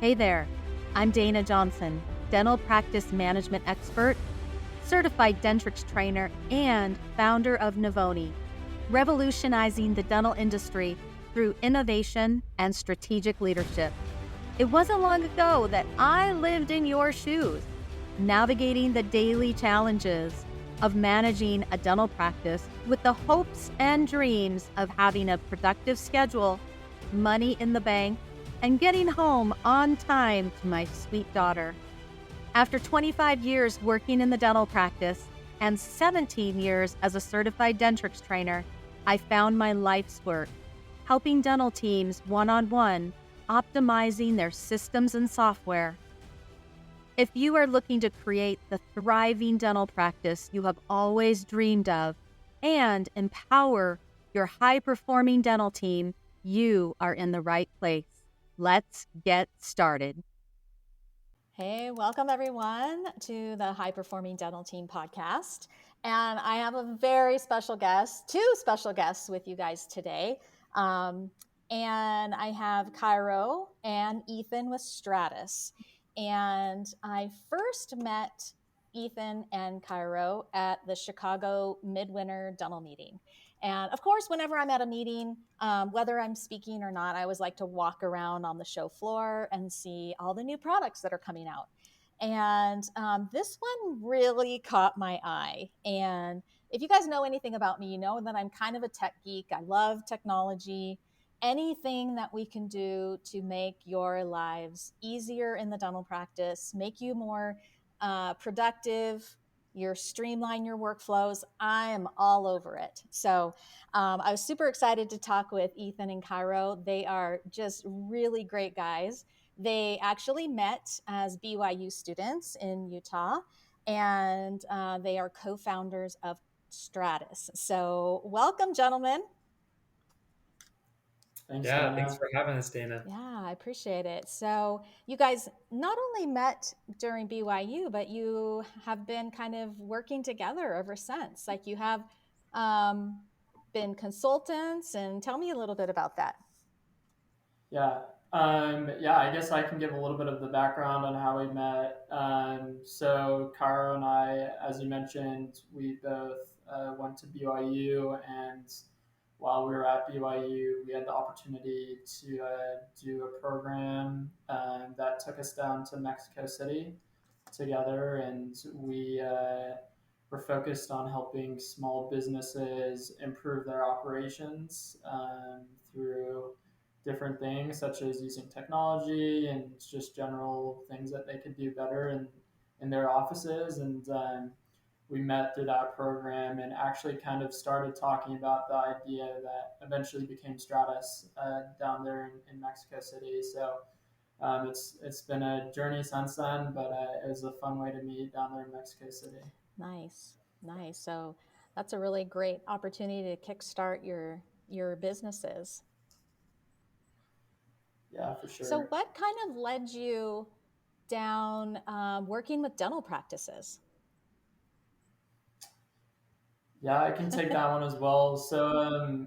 Hey there, I'm Dayna Johnson, dental practice management expert, certified Dentrix trainer, and founder of Navoni, revolutionizing the dental industry through innovation and strategic leadership. It wasn't long ago that I lived in your shoes, navigating the daily challenges of managing a dental practice with the hopes and dreams of having a productive schedule, money in the bank, and getting home on time to my sweet daughter. After 25 years working in the dental practice and 17 years as a certified Dentrix trainer, I found my life's work, helping dental teams one-on-one, optimizing their systems and software. If you are looking to create the thriving dental practice you have always dreamed of and empower your high-performing dental team, you are in the right place. Let's get started. Hey, welcome everyone to the High Performing Dental Team podcast. And I have a very special guest, two special guests with you guys today. And I have Cairo and Ethan with Stratus. And I first met Ethan and Cairo at the Chicago Midwinter Dental Meeting. And of course, whenever I'm at a meeting, whether I'm speaking or not, I always like to walk around on the show floor and see all the new products that are coming out. And this one really caught my eye. And if you guys know anything about me, you know that I'm kind of a tech geek. I love technology. Anything that we can do to make your lives easier in the dental practice, make you more productive, streamline your workflows, I am all over it. So I was super excited to talk with Ethan and Cairo. They are just really great guys. They actually met as BYU students in Utah, and they are co-founders of Stratus. So welcome, gentlemen. Thanks, Yeah, thanks Dana. for having us, Dana. Yeah, I appreciate it. So, you guys not only met during BYU, but you have been kind of working together ever since. Like you have um, been consultants, and tell me a little bit about that. Yeah. Yeah, I guess I can give a little bit of the background on how we met. So, Cairo and I, as you mentioned, we both went to BYU, and while we were at BYU, we had the opportunity to do a program that took us down to Mexico City together, and we were focused on helping small businesses improve their operations through different things such as using technology and just general things that they could do better in their offices. And we met through that program and actually kind of started talking about the idea that eventually became Stratus down there in Mexico City. So it's been a journey since then, but it was a fun way to meet down there in Mexico City. Nice, nice. So that's a really great opportunity to kickstart your businesses. Yeah, for So, sure. what kind of led you down working with dental practices? Yeah, I can take that one as well. So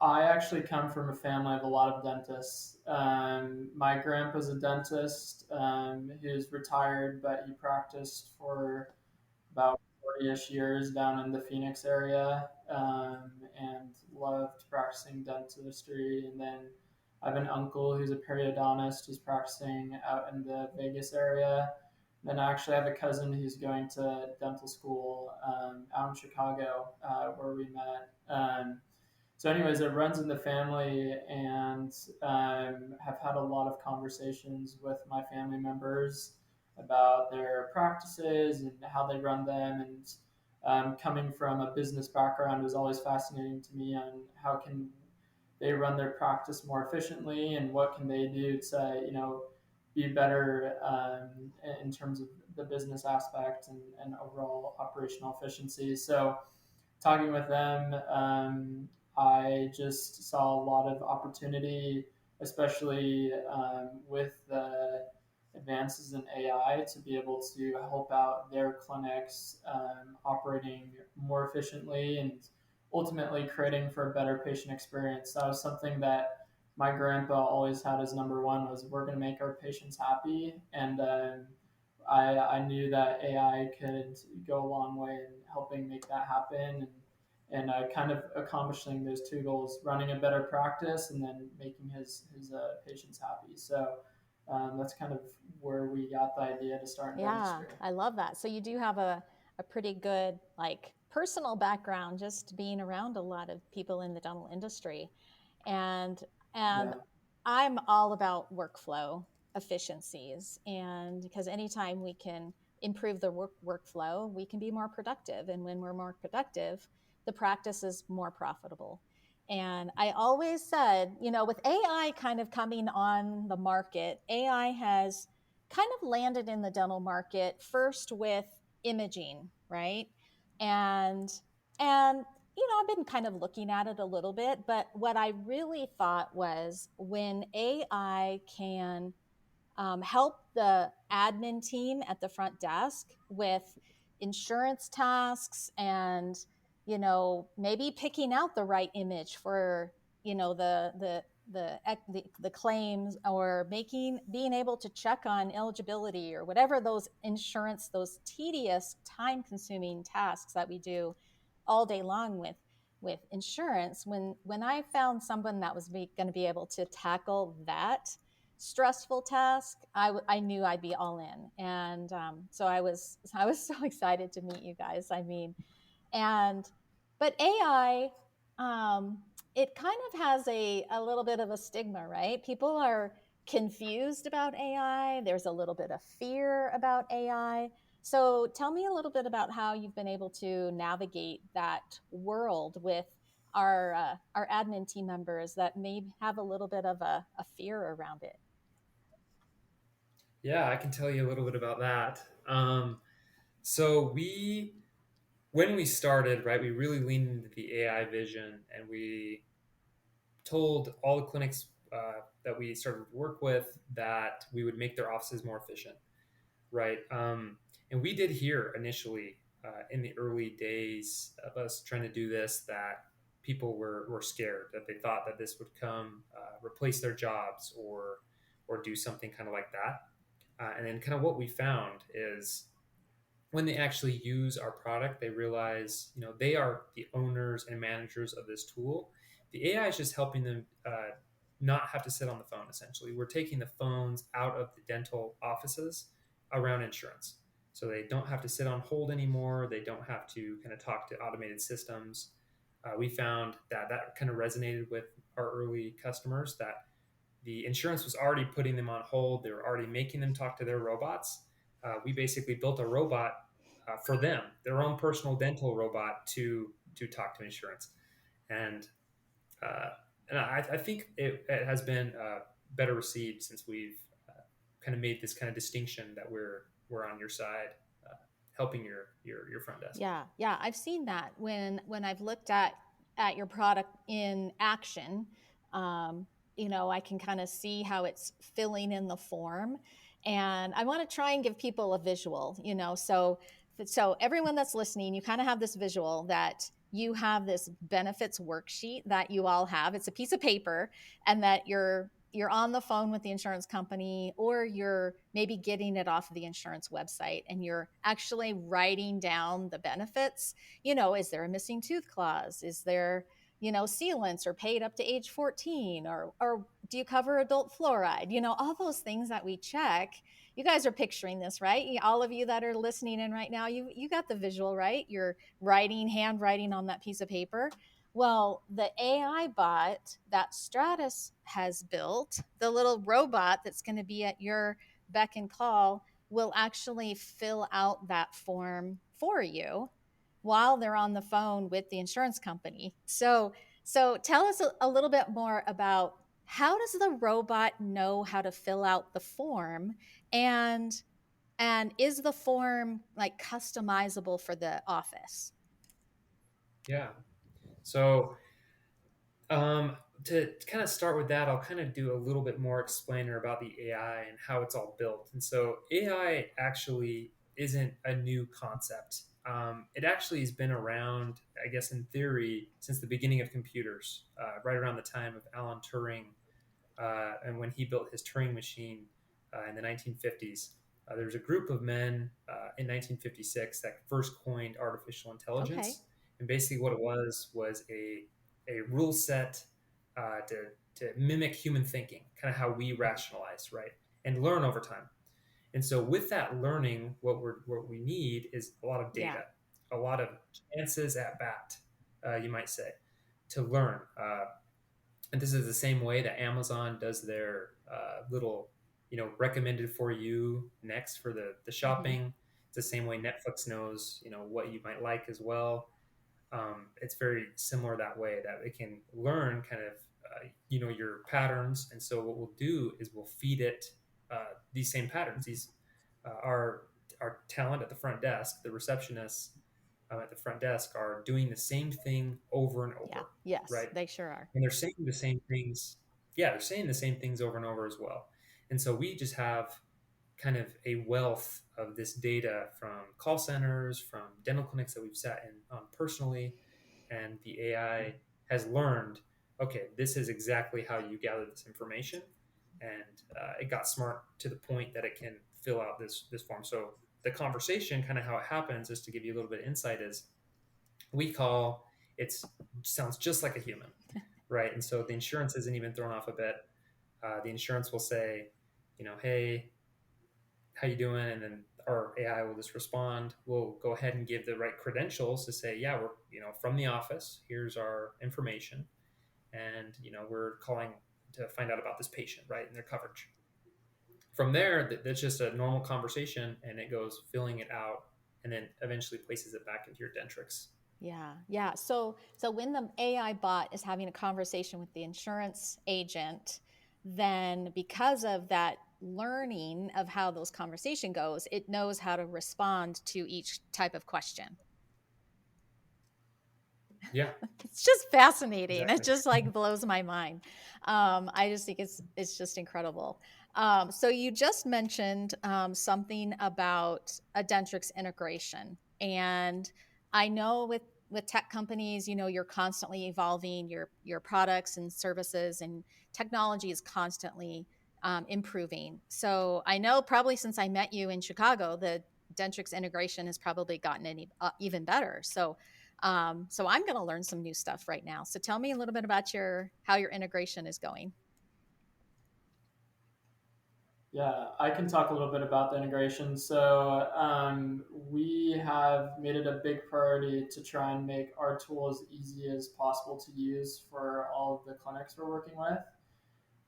I actually come from a family of a lot of dentists. My grandpa's a dentist. He's retired, but he practiced for about 40-ish years down in the Phoenix area, and loved practicing dentistry. And then I have an uncle who's a periodontist who's practicing out in the Vegas area. Then I actually have a cousin who's going to dental school out in Chicago, where we met. So, anyways, it runs in the family, and have had a lot of conversations with my family members about their practices and how they run them. And coming from a business background, it was always fascinating to me on how can they run their practice more efficiently and what can they do to be better in terms of the business aspect and overall operational efficiency. So talking with them, I just saw a lot of opportunity, especially with the advances in AI, to be able to help out their clinics operating more efficiently and ultimately creating for a better patient experience. That was something that my grandpa always had as number one was we're going to make our patients happy, and I knew that AI could go a long way in helping make that happen, and kind of accomplishing those two goals: running a better practice and then making his patients happy. So that's kind of where we got the idea to start in Yeah, dentistry. I love that. So you do have a pretty good like personal background just being around a lot of people in the dental industry. And and Yeah, I'm all about workflow efficiencies, and because anytime we can improve the workflow, we can be more productive, and when we're more productive, the practice is more profitable. And I always said, with AI kind of coming on the market, AI has kind of landed in the dental market first with imaging, right? And and I've been kind of looking at it a little bit, but what I really thought was when AI can help the admin team at the front desk with insurance tasks and maybe picking out the right image for the claims, or being able to check on eligibility or whatever those tedious time consuming tasks that we do all day long with insurance. When I found someone that was going to be able to tackle that stressful task, I knew I'd be all in. And so I was so excited to meet you guys. I mean, and but AI, it kind of has a little bit of a stigma, right? People are confused about AI. There's a little bit of fear about AI. So tell me a little bit about how you've been able to navigate that world with our admin team members that may have a little bit of a fear around it. Yeah, I can tell you a little bit about that. So when we started, right, we really leaned into the AI vision, and we told all the clinics that we started to work with that we would make their offices more efficient, right? And we did hear initially in the early days of us trying to do this that people were scared, that they thought that this would come replace their jobs or do something kind of like that. And then kind of what we found is when they actually use our product, they realize, they are the owners and managers of this tool. The AI is just helping them not have to sit on the phone. Essentially, we're taking the phones out of the dental offices around insurance, so they don't have to sit on hold anymore. They don't have to kind of talk to automated systems. We found that kind of resonated with our early customers, that the insurance was already putting them on hold. They were already making them talk to their robots. We basically built a robot for them, their own personal dental robot to talk to insurance, and uh, and I think it has been better received since we've kind of made this kind of distinction that we're on your side, helping your front desk. Yeah, I've seen that when I've looked at your product in action. I can kind of see how it's filling in the form, and I want to try and give people a visual. So everyone that's listening, you kind of have this visual that you have this benefits worksheet that you all have. It's a piece of paper, and that you're on the phone with the insurance company, or you're maybe getting it off of the insurance website, and you're actually writing down the benefits. Is there a missing tooth clause? Is there, sealants are paid up to age 14, or do you cover adult fluoride? All those things that we check. You guys are picturing this, right? All of you that are listening in right now, you got the visual, right? You're handwriting on that piece of paper. Well, the AI bot that Stratus has built, the little robot that's going to be at your beck and call, will actually fill out that form for you while they're on the phone with the insurance company. So tell us a little bit more about, how does the robot know how to fill out the form, and is the form like customizable for the office? Yeah. So to kind of start with that, I'll kind of do a little bit more explainer about the AI and how it's all built. And so AI actually isn't a new concept. It actually has been around, I guess, in theory, since the beginning of computers, right around the time of Alan Turing. and when he built his Turing machine in the 1950s, there was a group of men in 1956 that first coined artificial Okay. intelligence. And basically, what it was a rule set to mimic human thinking, kind of how we rationalize, right, and learn over time. And so, with that learning, what we need is a lot of Yeah. data, a lot of chances at bat, you might say, to learn. And this is the same way that Amazon does their little, recommended for you next for the Mm-hmm. shopping. It's the same way Netflix knows, what you might like as well. It's very similar that way, that it can learn kind of, your patterns. And so what we'll do is we'll feed it these same patterns. These our talent at the front desk, the receptionists at the front desk are doing the same thing over and Yeah. over, Yes, right? they sure are. And they're saying the same things. Yeah, they're saying the same things over and over as well. And so we just have kind of a wealth of this data from call centers, from dental clinics that we've sat in on personally, and the AI has learned, okay, this is exactly how you gather this information, and it got smart to the point that it can fill out this form. So the conversation, kind of how it happens, is to give you a little bit of insight. Is we call it sounds just like a human, right? And so the insurance isn't even thrown off a bit. The insurance will say, hey, how you doing? And then our AI will just respond. We'll go ahead and give the right credentials to say, yeah, we're from the office. Here's our information, and we're calling to find out about this patient, right, and their coverage. From there, that's just a normal conversation, and it goes filling it out, and then eventually places it back into your Dentrix. Yeah. Yeah. So when the AI bot is having a conversation with the insurance agent, then because of that learning of how those conversation goes, it knows how to respond to each type of question. Yeah, It's just fascinating. It exactly. just like blows my mind. I just think it's just incredible. So you just mentioned something about a Dentrix integration, and I know with tech companies, you're constantly evolving your products and services, and technology is constantly improving. So I know probably since I met you in Chicago, the Dentrix integration has probably gotten even better. So I'm going to learn some new stuff right now. So tell me a little bit about how your integration is going. Yeah, I can talk a little bit about the integration. So we have made it a big priority to try and make our tool as easy as possible to use for all of the clinics we're working with.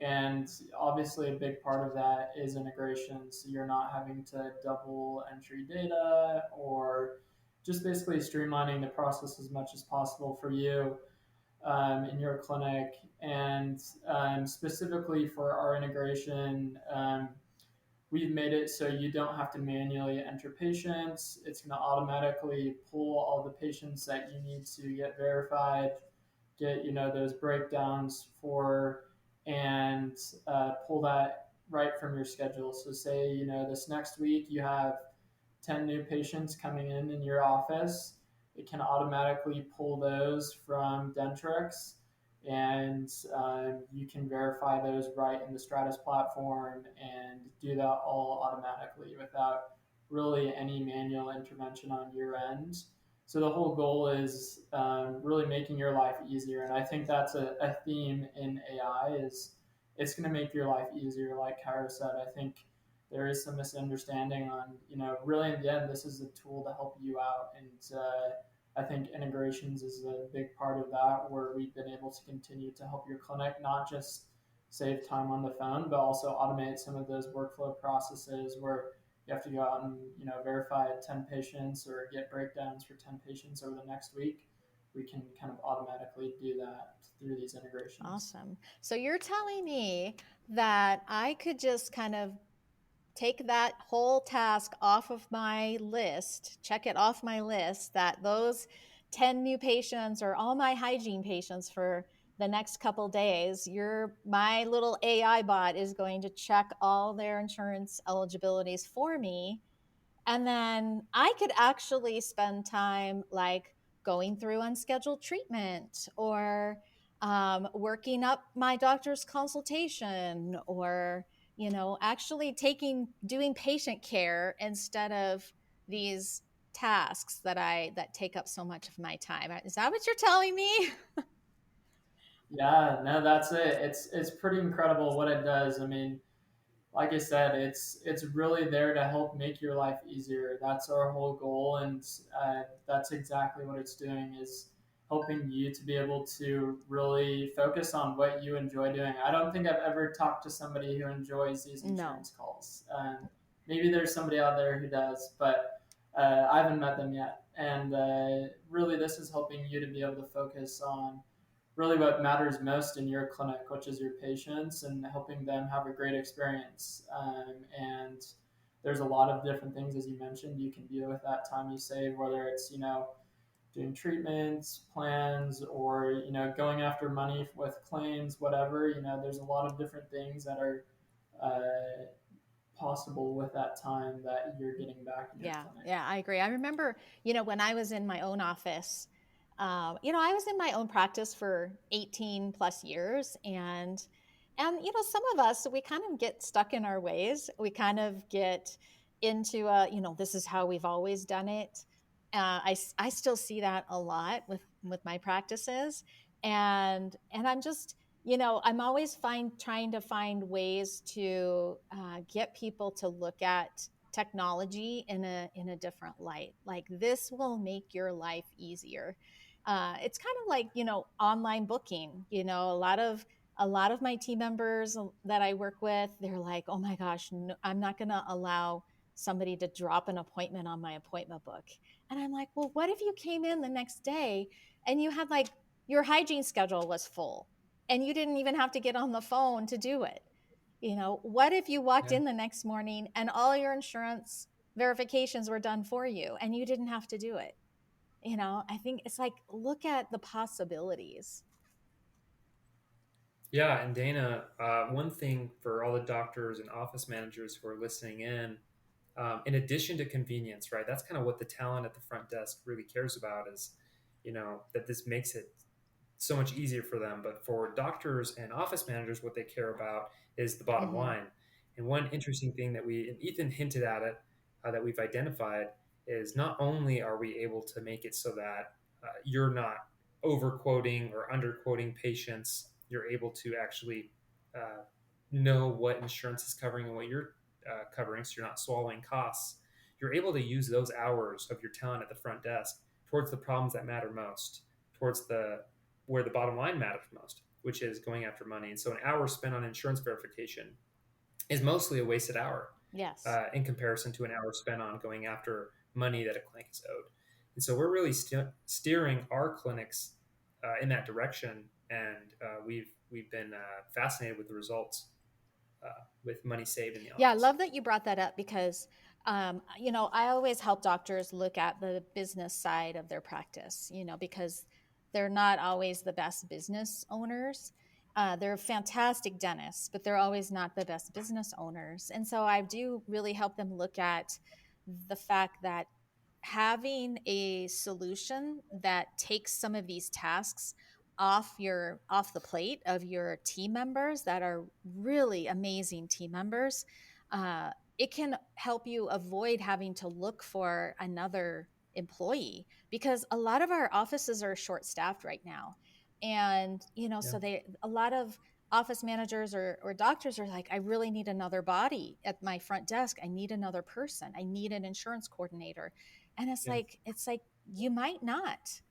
And obviously, a big part of that is integration. So you're not having to double entry data, or just basically streamlining the process as much as possible for you in your clinic. And specifically for our integration, we've made it so you don't have to manually enter patients. It's going to automatically pull all the patients that you need to get verified, get those breakdowns for, and pull that right from your schedule. So say this next week you have 10 new patients coming in your office, it can automatically pull those from Dentrix, and you can verify those right in the Stratus platform and do that all automatically without really any manual intervention on your end. So the whole goal is really making your life easier, and I think that's a theme in AI is it's going to make your life easier. Like Cairo said, I think there is some misunderstanding on, really in the end, this is a tool to help you out. And I think integrations is a big part of that, where we've been able to continue to help your clinic not just save time on the phone, but also automate some of those workflow processes where you have to go out and verify 10 patients or get breakdowns for 10 patients over the next week. We can kind of automatically do that through these integrations. Awesome. So you're telling me that I could just kind of take that whole task off of my list, check it off my list, that those 10 new patients or all my hygiene patients for the next couple days, my little AI bot is going to check all their insurance eligibilities for me. And then I could actually spend time like going through unscheduled treatment, or working up my doctor's consultation, or actually doing patient care instead of these tasks that take up so much of my time. Is that what you're telling me? Yeah, no, that's it. It's pretty incredible what it does. I mean, like I said, it's really there to help make your life easier. That's our whole goal, and that's exactly what it's doing, is helping you to be able to really focus on what you enjoy doing. I don't think I've ever talked to somebody who enjoys these No. insurance calls. Maybe there's somebody out there who does, but I haven't met them yet. And really, this is helping you to be able to focus on really what matters most in your clinic, which is your patients, and helping them have a great experience. And there's a lot of different things, as you mentioned, you can do with that time you save, whether it's, doing treatments, plans, or, going after money with claims, whatever. There's a lot of different things that are possible with that time that you're getting back in your Yeah, clinic. yeah, I agree. I remember, when I was in my own office, I was in my own practice for 18 plus years, and some of us, we kind of get stuck in our ways. We kind of get into this is how we've always done it. I still see that a lot with my practices, and I'm just, I'm always trying to find ways to get people to look at technology in a different light. Like, this will make your life easier. It's kind of like, online booking. A lot of my team members that I work with, they're like, oh my gosh, no, I'm not going to allow somebody to drop an appointment on my appointment book. And I'm like, well, what if you came in the next day and you had, like, your hygiene schedule was full and you didn't even have to get on the phone to do it? What if you walked Yeah. in the next morning and all your insurance verifications were done for you and you didn't have to do it? I think it's like, look at the possibilities. Yeah, and Dana, one thing for all the doctors and office managers who are listening in addition to convenience, right? That's kind of what the talent at the front desk really cares about, is, that this makes it so much easier for them. But for doctors and office managers, what they care about is the bottom Mm-hmm. line. And one interesting thing and Ethan hinted at it, that we've identified, is not only are we able to make it so that you're not over quoting or under quoting patients, you're able to actually uh, know what insurance is covering and what you're covering, so you're not swallowing costs. You're able to use those hours of your talent at the front desk towards the problems that matter most, towards the where the bottom line matters most, which is going after money. And so an hour spent on insurance verification is mostly a wasted hour Yes. in comparison to an hour spent on going after money that a clinic is owed. And so we're really steering our clinics in that direction, and we've been fascinated with the results with money saved in the Yeah, I office. love that you brought that up because, I always help doctors look at the business side of their practice, because they're not always the best business owners. They're fantastic dentists, but they're always not the best business owners. And so I do really help them look at the fact that having a solution that takes some of these tasks off the plate of your team members that are really amazing team members, uh, it can help you avoid having to look for another employee, because a lot of our offices are short staffed right now. And Yeah. so a lot of office managers or doctors are like, I really need another body at my front desk. I need another person. I need an insurance coordinator. And it's Yeah. like, you might not,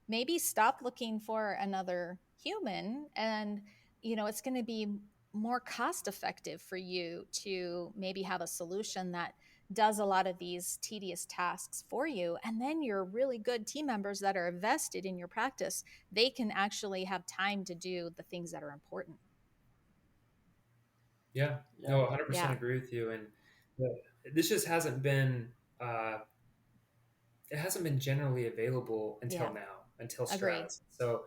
maybe stop looking for another human, and it's going to be more cost effective for you to maybe have a solution that does a lot of these tedious tasks for you. And then your really good team members that are vested in your practice, they can actually have time to do the things that are important. Yeah. Yeah. No, 100% Yeah. agree with you. And the, this just hasn't been uh, it hasn't been generally available Yeah. until now, until Agree. Stratus. So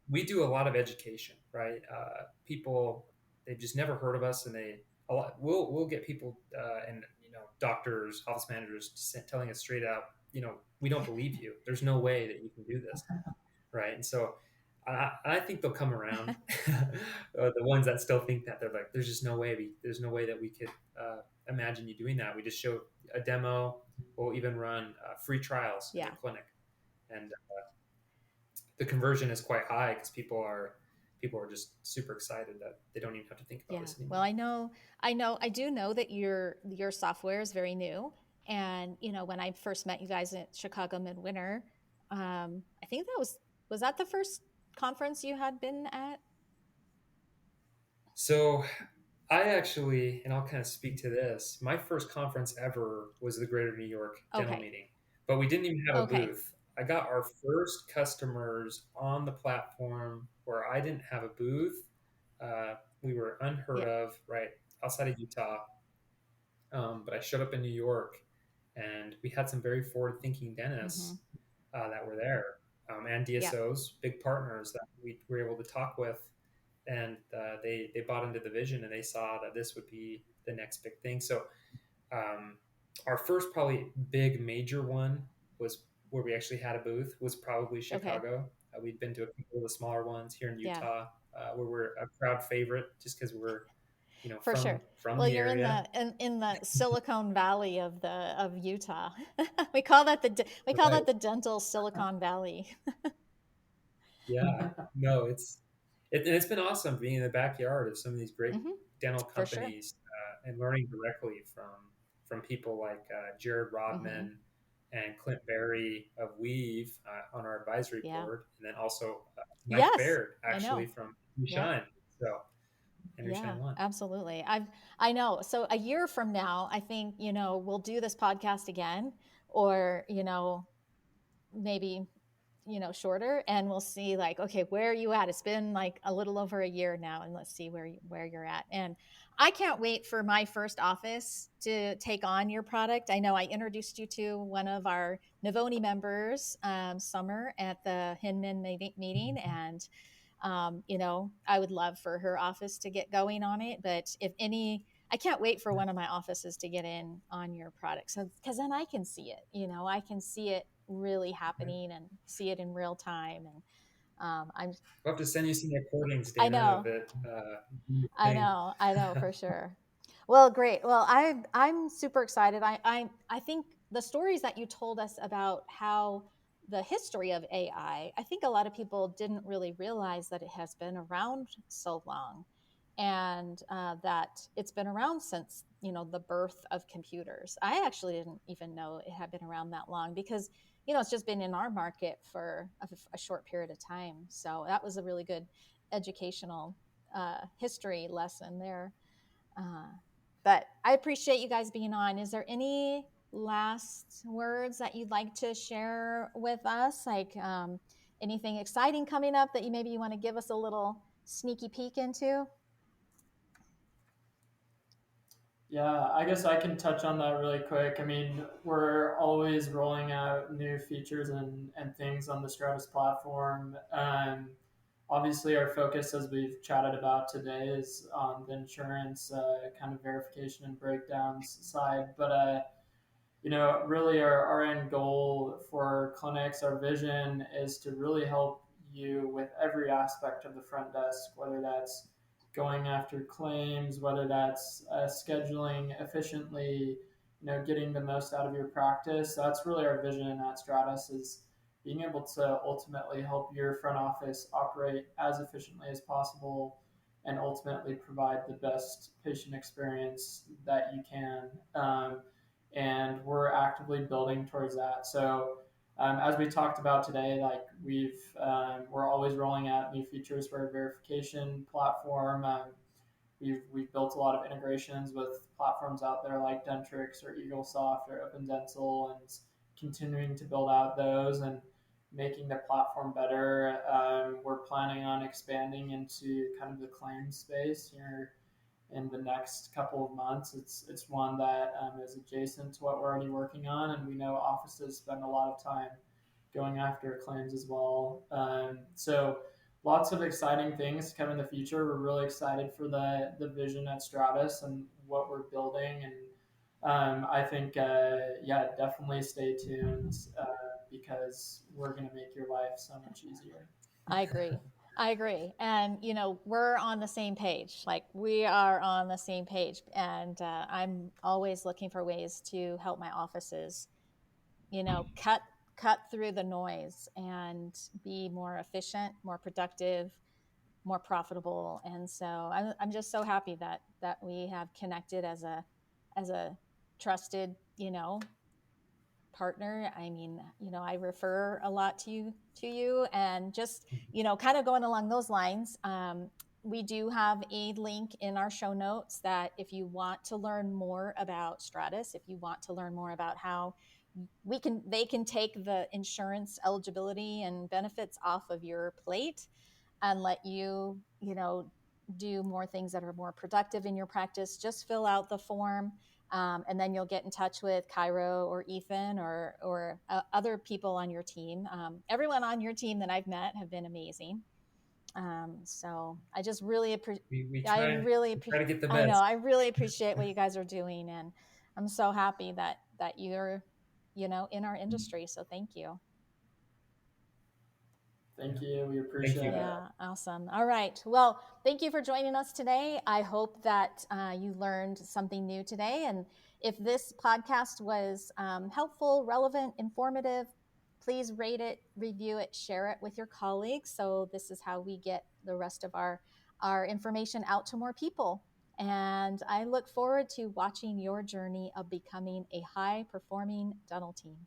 we do a lot of education, right? People, they've just never heard of us, and we'll get people and doctors, office managers telling us straight out, we don't believe you. There's no way that you can do this, right? And so I think they'll come around. The ones that still think that, they're like, there's no way that we could imagine you doing that. We just show a demo. We'll even run free trials in Yeah. the clinic, and the conversion is quite high because people are just super excited that they don't even have to think about Yeah. this anymore. Well, I do know that your software is very new. And, when I first met you guys at Chicago Midwinter, I think was that the first conference you had been at? So I actually, and I'll kind of speak to this, my first conference ever was the Greater New York Dental Okay. Meeting, but we didn't even have a Okay. booth. I got our first customers on the platform where I didn't have a booth. We were unheard Yeah. of, right outside of Utah. But I showed up in New York, and we had some very forward-thinking Mm-hmm. dentists that were there, and Yeah. DSOs, big partners that we were able to talk with, and they bought into the vision, and they saw that this would be the next big thing. So um, our first probably big major one was where we actually had a booth was probably Okay. Chicago. We'd been to a couple of the smaller ones here in Yeah. Utah, where we're a crowd favorite just because we're For sure. from Well, the you're in area. the Silicon Valley of Utah. We call that Right. the dental Silicon Valley. Yeah, no, it's been awesome being in the backyard of some of these great Hmm. dental For sure. companies and learning directly from people like Jared Hmm. Rodman and Clint Berry of Weave on our advisory Yeah. board, and then also Mike Yes, Baird I know. actually from Henry Yeah. Schein. So Henry Yeah, Schein one. absolutely. I know. So a year from now, I think, we'll do this podcast again, or, maybe, shorter, and we'll see, like, okay, where are you at? It's been like a little over a year now, and let's see where you're at. And I can't wait for my first office to take on your product. I know I introduced you to one of our Navoni members, Summer, at the Hinman meeting, and I would love for her office to get going on it. But I can't wait for one of my offices to get in on your product. So, because then I can see it, I can see it really happening and see it in real time. And We'll have to send you some recordings, I Dana, of know, it. Thing. I know for sure. Well, great. Well, I'm super excited. I think the stories that you told us about how the history of I think a lot of people didn't really realize that it has been around so long, and that it's been around since the birth of computers. I actually didn't even know it had been around that long, because it's just been in our market for a short period of time. So that was a really good educational history lesson there. Uh, but I appreciate you guys being on. Is there any last words that you'd like to share with us? Like anything exciting coming up that you want to give us a little sneaky peek into? Yeah, I guess I can touch on that really quick. I mean, we're always rolling out new features and things on the Stratus platform. Obviously, our focus, as we've chatted about today, is on the insurance kind of verification and breakdowns side. But really our end goal for clinics, our vision is to really help you with every aspect of the front desk, whether that's going after claims, whether that's scheduling efficiently, getting the most out of your practice. That's really our vision at Stratus, is being able to ultimately help your front office operate as efficiently as possible and ultimately provide the best patient experience that you can. And we're actively building towards that. So, as we talked about today, like we're always rolling out new features for our verification platform. We've built a lot of integrations with platforms out there like Dentrix or EagleSoft or Open Dental, and continuing to build out those and making the platform better. We're planning on expanding into kind of the claims space here in the next couple of months. It's one that is adjacent to what we're already working on, and we know offices spend a lot of time going after claims as well. So lots of exciting things to come in the future. We're really excited for the vision at Stratus and what we're building, and I think yeah, definitely stay tuned because we're going to make your life so much easier. I agree. I agree. And, we're on the same page. Like, we are on the same page. And I'm always looking for ways to help my offices, cut through the noise and be more efficient, more productive, more profitable. And so I'm just so happy that we have connected as a trusted, partner. I mean, I refer a lot to you, and just, kind of going along those lines. We do have a link in our show notes that if you want to learn more about Stratus, if you want to learn more about how they can take the insurance eligibility and benefits off of your plate and let you, do more things that are more productive in your practice, just fill out the form. And then you'll get in touch with Cairo or Ethan or other people on your team. Everyone on your team that I've met have been amazing. So I just really appreciate. We I try really, we try to get the I know, best. I really appreciate what you guys are doing, and I'm so happy that you're, in our industry. So thank you. Thank you. We Thank appreciate you. it. Yeah, awesome. All right. Well, thank you for joining us today. I hope that you learned something new today. And if this podcast was helpful, relevant, informative, please rate it, review it, share it with your colleagues. So this is how we get the rest of our information out to more people. And I look forward to watching your journey of becoming a high performing dental team.